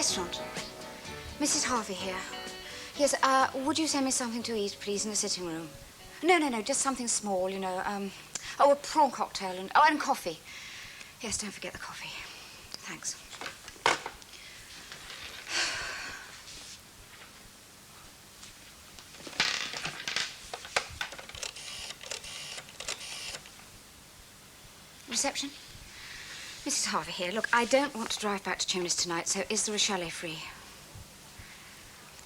restaurant. Mrs. Harvey here. Yes, would you send me something to eat, please, in the sitting room? No, just something small, you know. Oh, a prawn cocktail and coffee. Yes, don't forget the coffee. Thanks. Reception? Mrs. Harvey here. Look, I don't want to drive back to Tunis tonight, so is there a chalet free?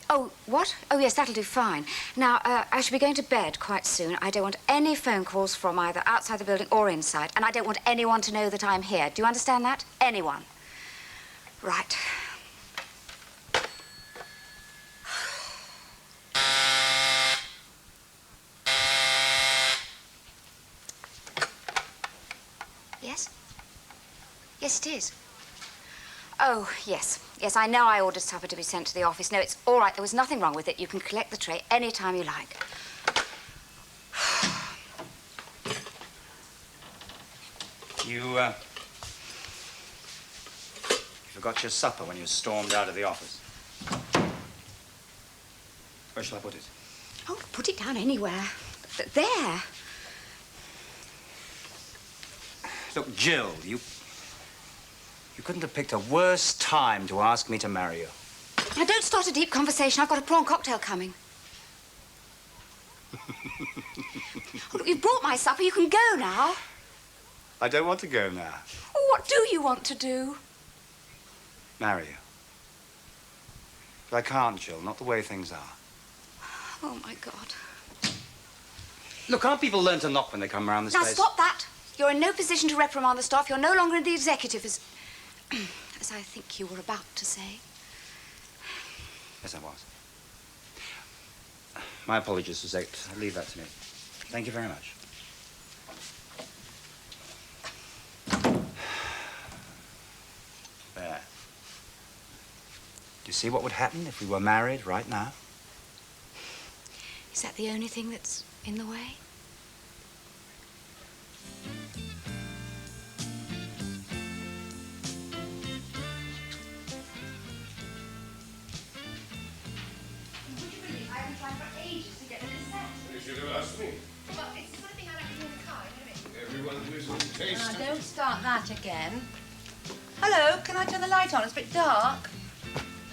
Oh, what? Oh, yes, that'll do fine. Now, I shall be going to bed quite soon. I don't want any phone calls from either outside the building or inside, and I don't want anyone to know that I'm here. Do you understand that? Anyone. Right. Yes? Yes, it is. Oh, yes. Yes, I know I ordered supper to be sent to the office. No, it's all right. There was nothing wrong with it. You can collect the tray any time you like. You forgot your supper when you stormed out of the office. Where shall I put it? Oh, put it down anywhere. There. Look, Jill, you couldn't have picked a worse time to ask me to marry you. Now, don't start a deep conversation. I've got a prawn cocktail coming. Look, you've brought my supper. You can go now. I don't want to go now. Well, what do you want to do? Marry you. But I can't, Jill. Not the way things are. Oh, my God. Look, can't people learn to knock when they come around this place? Now, stop that. You're in no position to reprimand the staff. You're no longer in the executive as I think you were about to say. Yes, I was. My apologies, Suzette. Leave that to me. Thank you very much. There. Do you see what would happen if we were married right now? Is that the only thing that's in the way? Don't start that again. Hello, can I turn the light on? It's a bit dark.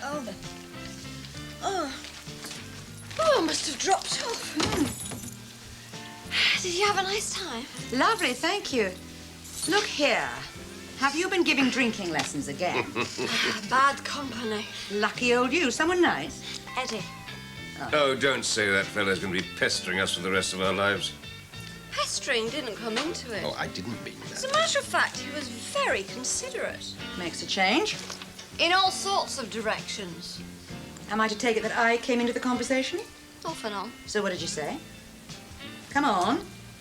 Oh, Oh, must have dropped off. Did you have a nice time? lovely, thank you. Look here. Have you been giving drinking lessons again? Bad company. Lucky old you. Someone nice? Eddie. Oh, don't say that fella's going to be pestering us for the rest of our lives. Pestering didn't come into it. Oh, I didn't mean As that. a matter of fact, he was very considerate. Makes a change. In all sorts of directions. Am I to take it that I came into the conversation? Off and on. So what did you say? Come on.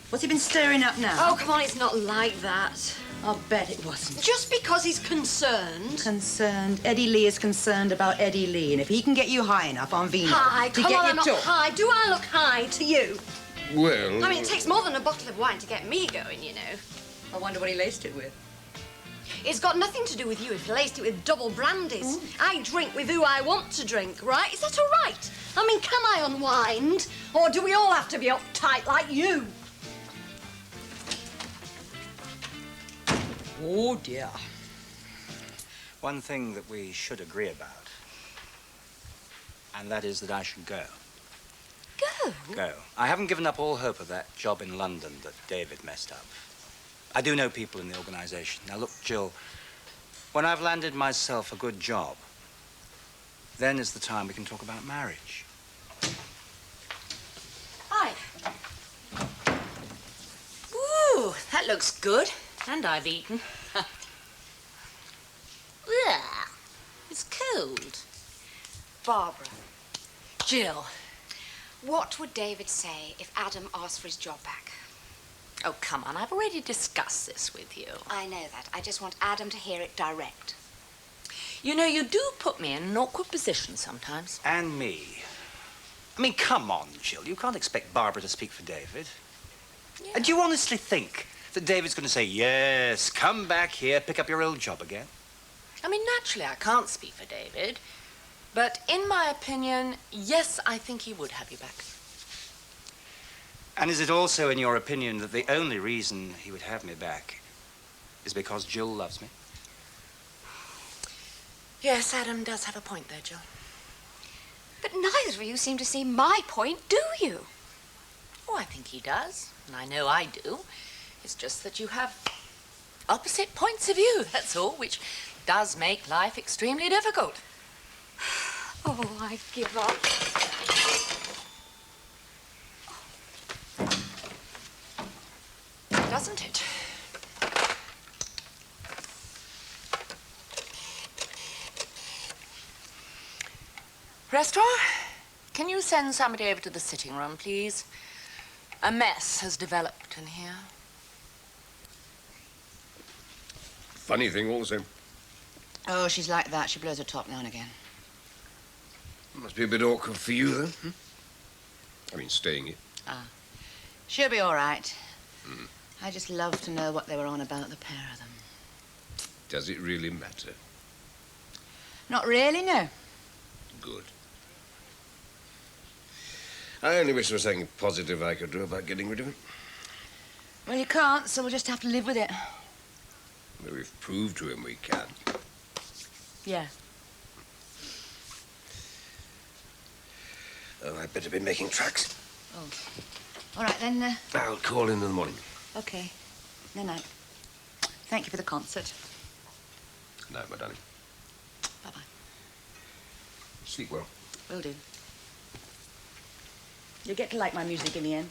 What's he been stirring up now? Oh, come on, it's not like that. I'll bet it wasn't. Just because he's concerned. Concerned. Eddie Lee is concerned about Eddie Lee, and if he can get you high enough on Venus High, to come get on, you I'm not talk. high. Do I look high to you? Well... I mean, it takes more than a bottle of wine to get me going, you know. I wonder what he laced it with. It's got nothing to do with you if you laced it with double brandies. I drink with who I want to drink, right? Is that all right? I mean, can I unwind? Or do we all have to be uptight like you? Oh, dear. One thing that we should agree about, and that is that I should go. Go? Go. I haven't given up all hope of that job in London that David messed up. I do know people in the organisation. Now, look, Jill, when I've landed myself a good job, then is the time we can talk about marriage. Hi. Ooh, that looks good. And I've eaten. Ugh, it's cold. Barbara, Jill. what would David say if Adam asked for his job back? Oh, come on. I've already discussed this with you. I know that. I just want Adam to hear it direct. You know, you do put me in an awkward position sometimes. And me. I mean, come on, Jill. You can't expect Barbara to speak for David. Yeah. And do you honestly think that David's going to say, yes, come back here, pick up your old job again? I mean, naturally, I can't speak for David. But in my opinion, yes, I think he would have you back. And is it also in your opinion that the only reason he would have me back is because Jill loves me? Yes, Adam does have a point there, Jill. But neither of you seem to see my point, do you? Oh, I think he does, and I know I do. It's just that you have opposite points of view, that's all, which does make life extremely difficult. Oh, I give up. Doesn't it? Restaurant, can you send somebody over to the sitting room, please? A mess has developed in here. Funny thing all the same. Oh, she's like that. She blows her top now and again. Must be a bit awkward for you, then. I mean, staying here. Ah. She'll be all right. I just love to know what they were on about, the pair of them. Does it really matter? Not really, no. Good. I only wish there was something positive I could do about getting rid of him. Well, you can't, so we'll just have to live with it. Well, we've proved to him we can. Yeah. Oh, I'd better be making tracks. Oh. All right, then, I'll call in the morning. Okay. Night-night. Thank you for the concert. Good night, my darling. Bye-bye. Sleep well. Will do. You'll get to like my music in the end.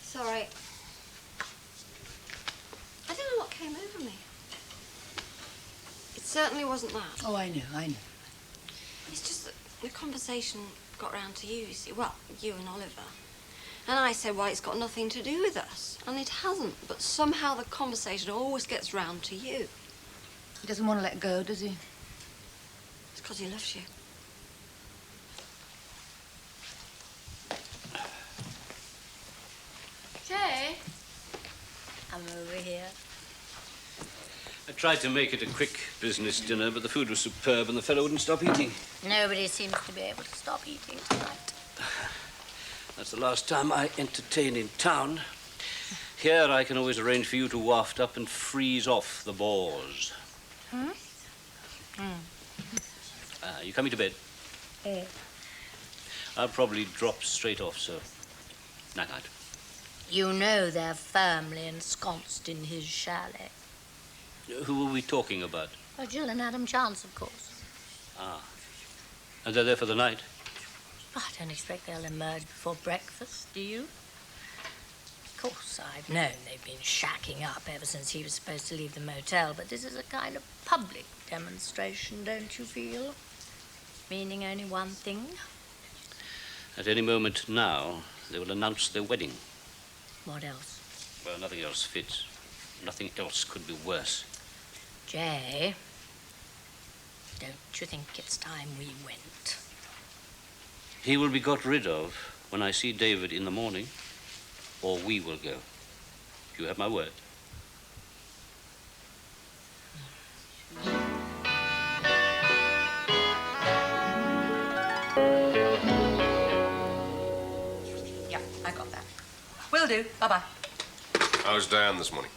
Sorry. I don't know what came over me. It certainly wasn't that. Oh, I know. It's just that the conversation got round to you see. Well, you and Oliver. And I said, well, it's got nothing to do with us. And it hasn't. But somehow the conversation always gets round to you. He doesn't want to let go, does he? It's because he loves you. Jay? I'm over here. I tried to make it a quick business dinner, but the food was superb and the fellow wouldn't stop eating. Nobody seems to be able to stop eating tonight. That's the last time I entertain in town. Here I can always arrange for you to waft up and freeze off the bores. You coming to bed? I'll probably drop straight off, so night-night. You know they're firmly ensconced in his chalet. Who are we talking about? Oh, Jill and Adam Chance, of course. And they're there for the night? I don't expect they'll emerge before breakfast, do you? Of course, I've known they've been shacking up ever since he was supposed to leave the motel, but this is a kind of public demonstration, don't you feel? Meaning only one thing. At any moment now, they will announce their wedding. What else? Well, nothing else fits. Nothing else could be worse. Jay, don't you think it's time we went? He will be got rid of when I see David in the morning, or we will go. You have my word. Yeah, I got that. Will do. Bye-bye. How's Diane this morning?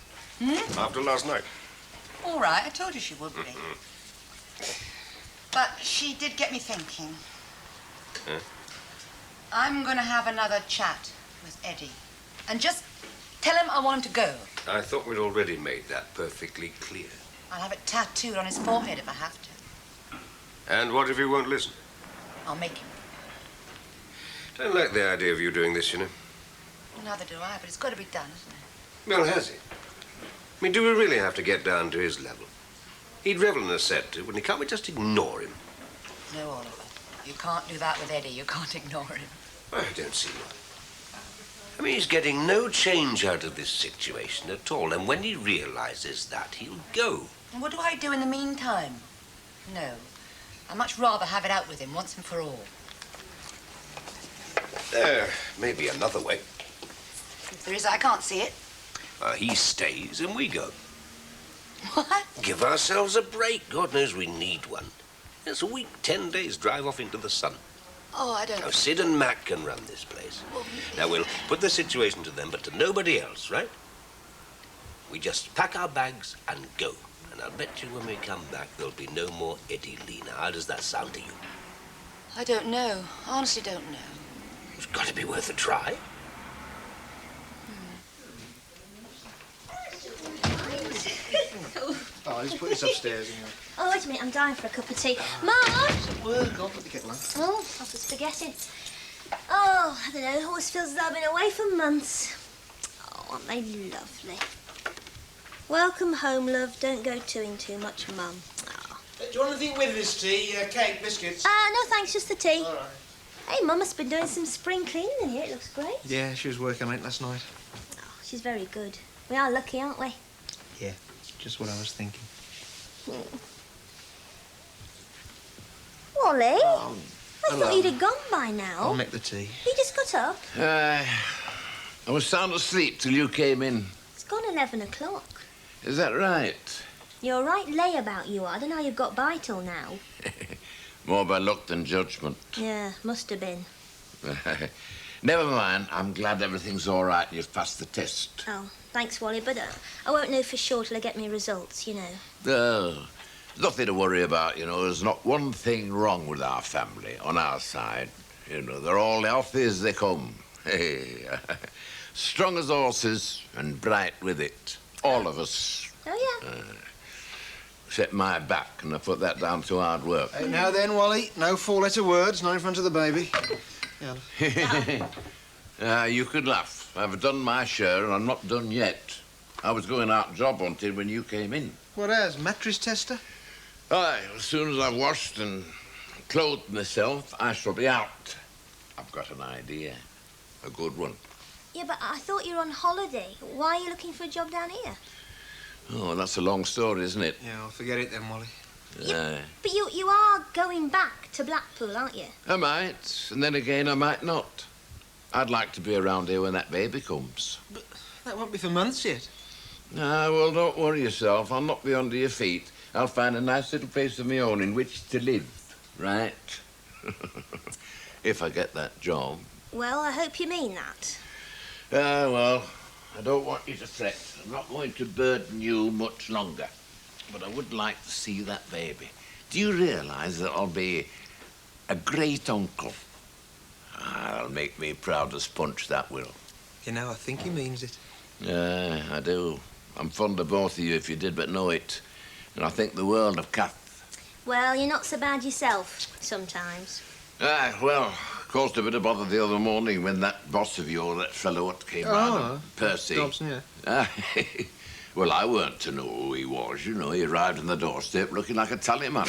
After last night? All right, I told you she would be. But she did get me thinking. Huh? I'm going to have another chat with Eddie. And just tell him I want him to go. I thought we'd already made that perfectly clear. I'll have it tattooed on his forehead if I have to. And what if he won't listen? I'll make him. Don't like the idea of you doing this, you know. Neither do I, but it's got to be done, isn't it? Well, has he? I mean, do we really have to get down to his level? He'd revel in a set, wouldn't he? Can't we just ignore him? No, Oliver. You can't do that with Eddie. You can't ignore him. I don't see why. I mean, he's getting no change out of this situation at all, and when he realizes that, he'll go. And what do I do in the meantime? No. I'd much rather have it out with him once and for all. There may be another way. If there is, I can't see it. He stays and we go. What? Give ourselves a break. God knows we need one. It's a week, 10 days drive off into the sun. Oh, I don't... Now, Sid and Mac can run this place. Now, we'll put the situation to them, but to nobody else, right? We just pack our bags and go. And I'll bet you when we come back, there'll be no more Eddie Lee. Now, how does that sound to you? I don't know. I honestly don't know. It's got to be worth a try. Oh, just put this upstairs. Oh, wait a minute, I'm dying for a cup of tea. Mum! Work on, put the kettle on. Oh, I was forgetting. Oh, I don't know, it always feels as though I've been away for months. Oh, aren't they lovely? Welcome home, love. Don't go doing too much, Mum. Oh. Do you want anything with this tea? Cake, biscuits? No thanks, just the tea. All right. Hey, Mum must have been doing some spring cleaning in here. It looks great. Yeah, she was working late last night. Oh, she's very good. We are lucky, aren't we? Yeah, just what I was thinking. Wally? Oh, I thought you'd have gone by now. I'll make the tea. You just got up. I was sound asleep till you came in. It's gone 11 o'clock. Is that right? You're right layabout, you are. I don't know how you've got by till now. More by luck than judgment. Yeah, must have been. Never mind. I'm glad everything's all right and you've passed the test. Oh, thanks, Wally, but I won't know for sure till I get my results, you know. Oh, nothing to worry about, you know. There's not one thing wrong with our family on our side. You know, they're all healthy as they come. Hey, strong as horses and bright with it. All of us. Oh, yeah? Except my back, and I put that down to hard work. Hey, now then, Wally, no four-letter words, not in front of the baby. Yeah. You could laugh. I've done my share, and I'm not done yet. I was going out job hunting when you came in. What as, mattress tester? Aye, as soon as I've washed and clothed myself, I shall be out. I've got an idea. A good one. Yeah, but I thought you were on holiday. Why are you looking for a job down here? Oh, that's a long story, isn't it? Yeah, well, forget it then, Wally. Yeah. But you are going back to Blackpool, aren't you? I might, and then again I might not. I'd like to be around here when that baby comes. But that won't be for months yet. Ah, well, don't worry yourself. I'll not be under your feet. I'll find a nice little place of my own in which to live, right? If I get that job. Well, I hope you mean that. Ah, well, I don't want you to fret. I'm not going to burden you much longer. But I would like to see that baby. Do you realise that I'll be a great uncle? That'll make me proud as punch, that will. You know, I think he means it. Yeah, I do. I'm fond of both of you, if you did but know it. And I think the world of Kath. Well, you're not so bad yourself, sometimes. Ah, well, caused a bit of bother the other morning when that boss of yours, that fellow what came round, Percy. Dobson, yeah. Ah, well, I weren't to know who he was, you know. He arrived on the doorstep looking like a tallyman.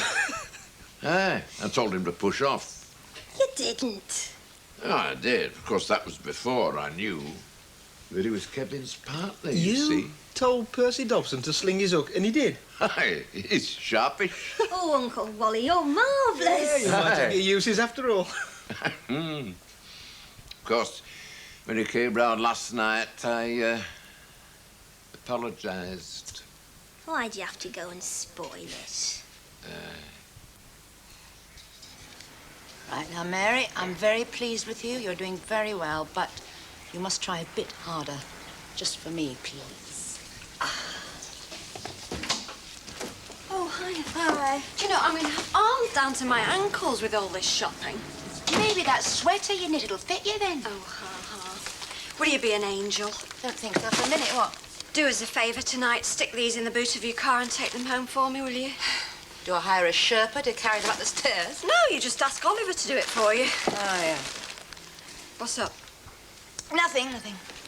Aye, I told him to push off. You didn't. Oh, I did. Of course, that was before I knew that he was Kevin's partner, you see. Told Percy Dobson to sling his hook, and he did. Aye, he's sharpish. Oh, Uncle Wally, you're marvellous. Yeah, you might take your uses after all. Of course, when he came round last night, I apologised. Why'd you have to go and spoil it? Right now, Mary, I'm very pleased with you. You're doing very well, but you must try a bit harder. Just for me, please. Oh, hi. Do you know, I mean, I'm down to my ankles with all this shopping. Maybe that sweater you knit will fit you then. Oh, ha. Will you be an angel? Don't think so for a minute. What? Do us a favour tonight. Stick these in the boot of your car and take them home for me, will you? Do I hire a Sherpa to carry them up the stairs? No, you just ask Oliver to do it for you. Oh, yeah. What's up? Nothing.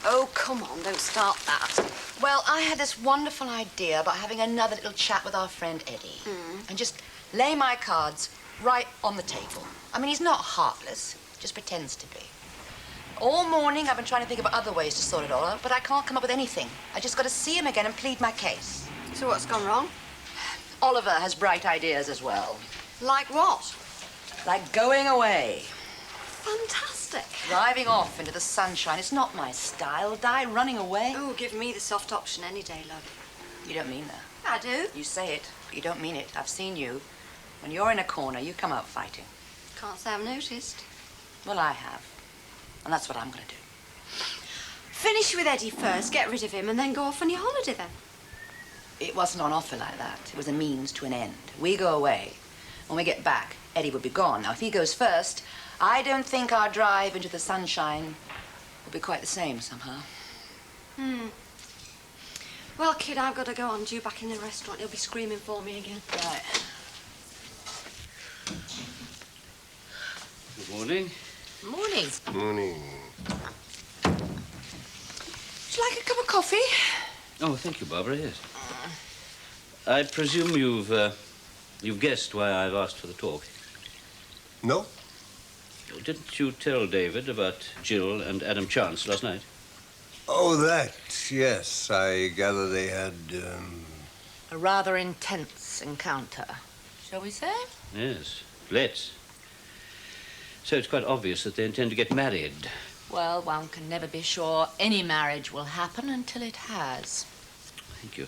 Oh, come on, don't start that. Well, I had this wonderful idea about having another little chat with our friend Eddie. And just lay my cards right on the table. I mean, he's not heartless, just pretends to be. All morning I've been trying to think of other ways to sort it all out, but I can't come up with anything. I just got to see him again and plead my case. So what's gone wrong? Oliver has bright ideas as well. Like what? Like going away. Fantastic. Driving off into the sunshine. It's not my style. Die running away. Oh, give me the soft option any day, love. You don't mean that. I do. You say it, but you don't mean it. I've seen you. When you're in a corner, you come out fighting. Can't say I've noticed. Well, I have. And that's what I'm going to do. Finish with Eddie first, get rid of him, and then go off on your holiday then. It wasn't on offer like that. It was a means to an end. We go away. When we get back, Eddie will be gone. Now, if he goes first, I don't think our drive into the sunshine will be quite the same somehow. Well, kid, I've got to go. I'm due back in the restaurant. He'll be screaming for me again. Right. Good morning. Morning. Morning. Would you like a cup of coffee? Oh, thank you, Barbara, yes. I presume you've guessed why I've asked for the talk. No? Didn't you tell David about Jill and Adam Chance last night? Oh, that, yes. I gather they had, A rather intense encounter, shall we say? Yes, let's. So it's quite obvious that they intend to get married. Well, one can never be sure any marriage will happen until it has. Thank you.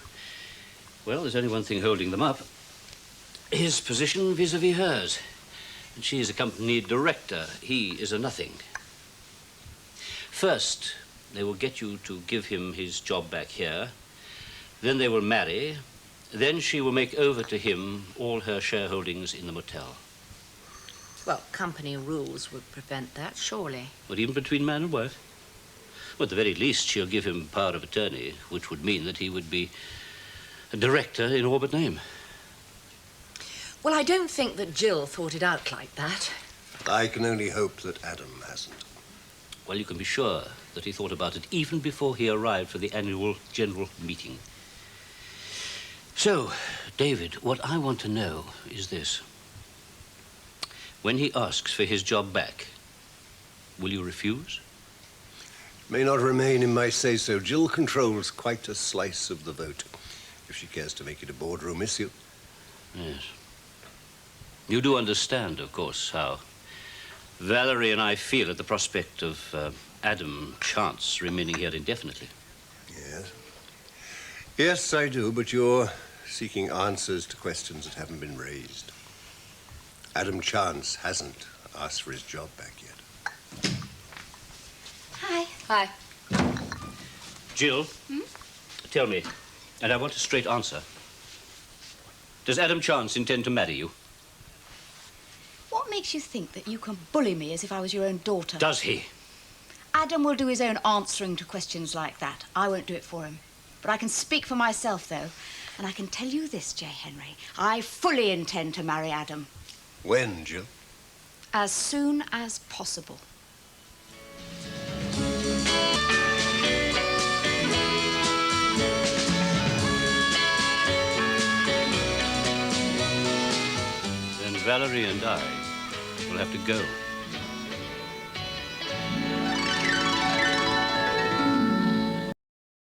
Well, there's only one thing holding them up. His position vis-à-vis hers. And she is a company director. He is a nothing. First, they will get you to give him his job back here. Then they will marry. Then she will make over to him all her shareholdings in the motel. Well, company rules would prevent that, surely. But even between man and wife? Well, at the very least, she'll give him power of attorney, which would mean that he would be a director in all but name. Well, I don't think that Jill thought it out like that. I can only hope that Adam hasn't. Well, you can be sure that he thought about it even before he arrived for the annual general meeting. So, David, what I want to know is this. When he asks for his job back, will you refuse? May not remain in my say-so. Jill controls quite a slice of the vote, if she cares to make it a boardroom issue. Yes. You do understand, of course, how Valerie and I feel at the prospect of Adam Chance remaining here indefinitely. Yes. Yes, I do, but you're seeking answers to questions that haven't been raised. Adam Chance hasn't asked for his job back yet. Hi. Hi. Jill, tell me, and I want a straight answer. Does Adam Chance intend to marry you? What makes you think that you can bully me as if I was your own daughter? Does he? Adam will do his own answering to questions like that. I won't do it for him. But I can speak for myself, though. And I can tell you this, J. Henry. I fully intend to marry Adam. When, Jill? As soon as possible. Then Valerie and I will have to go.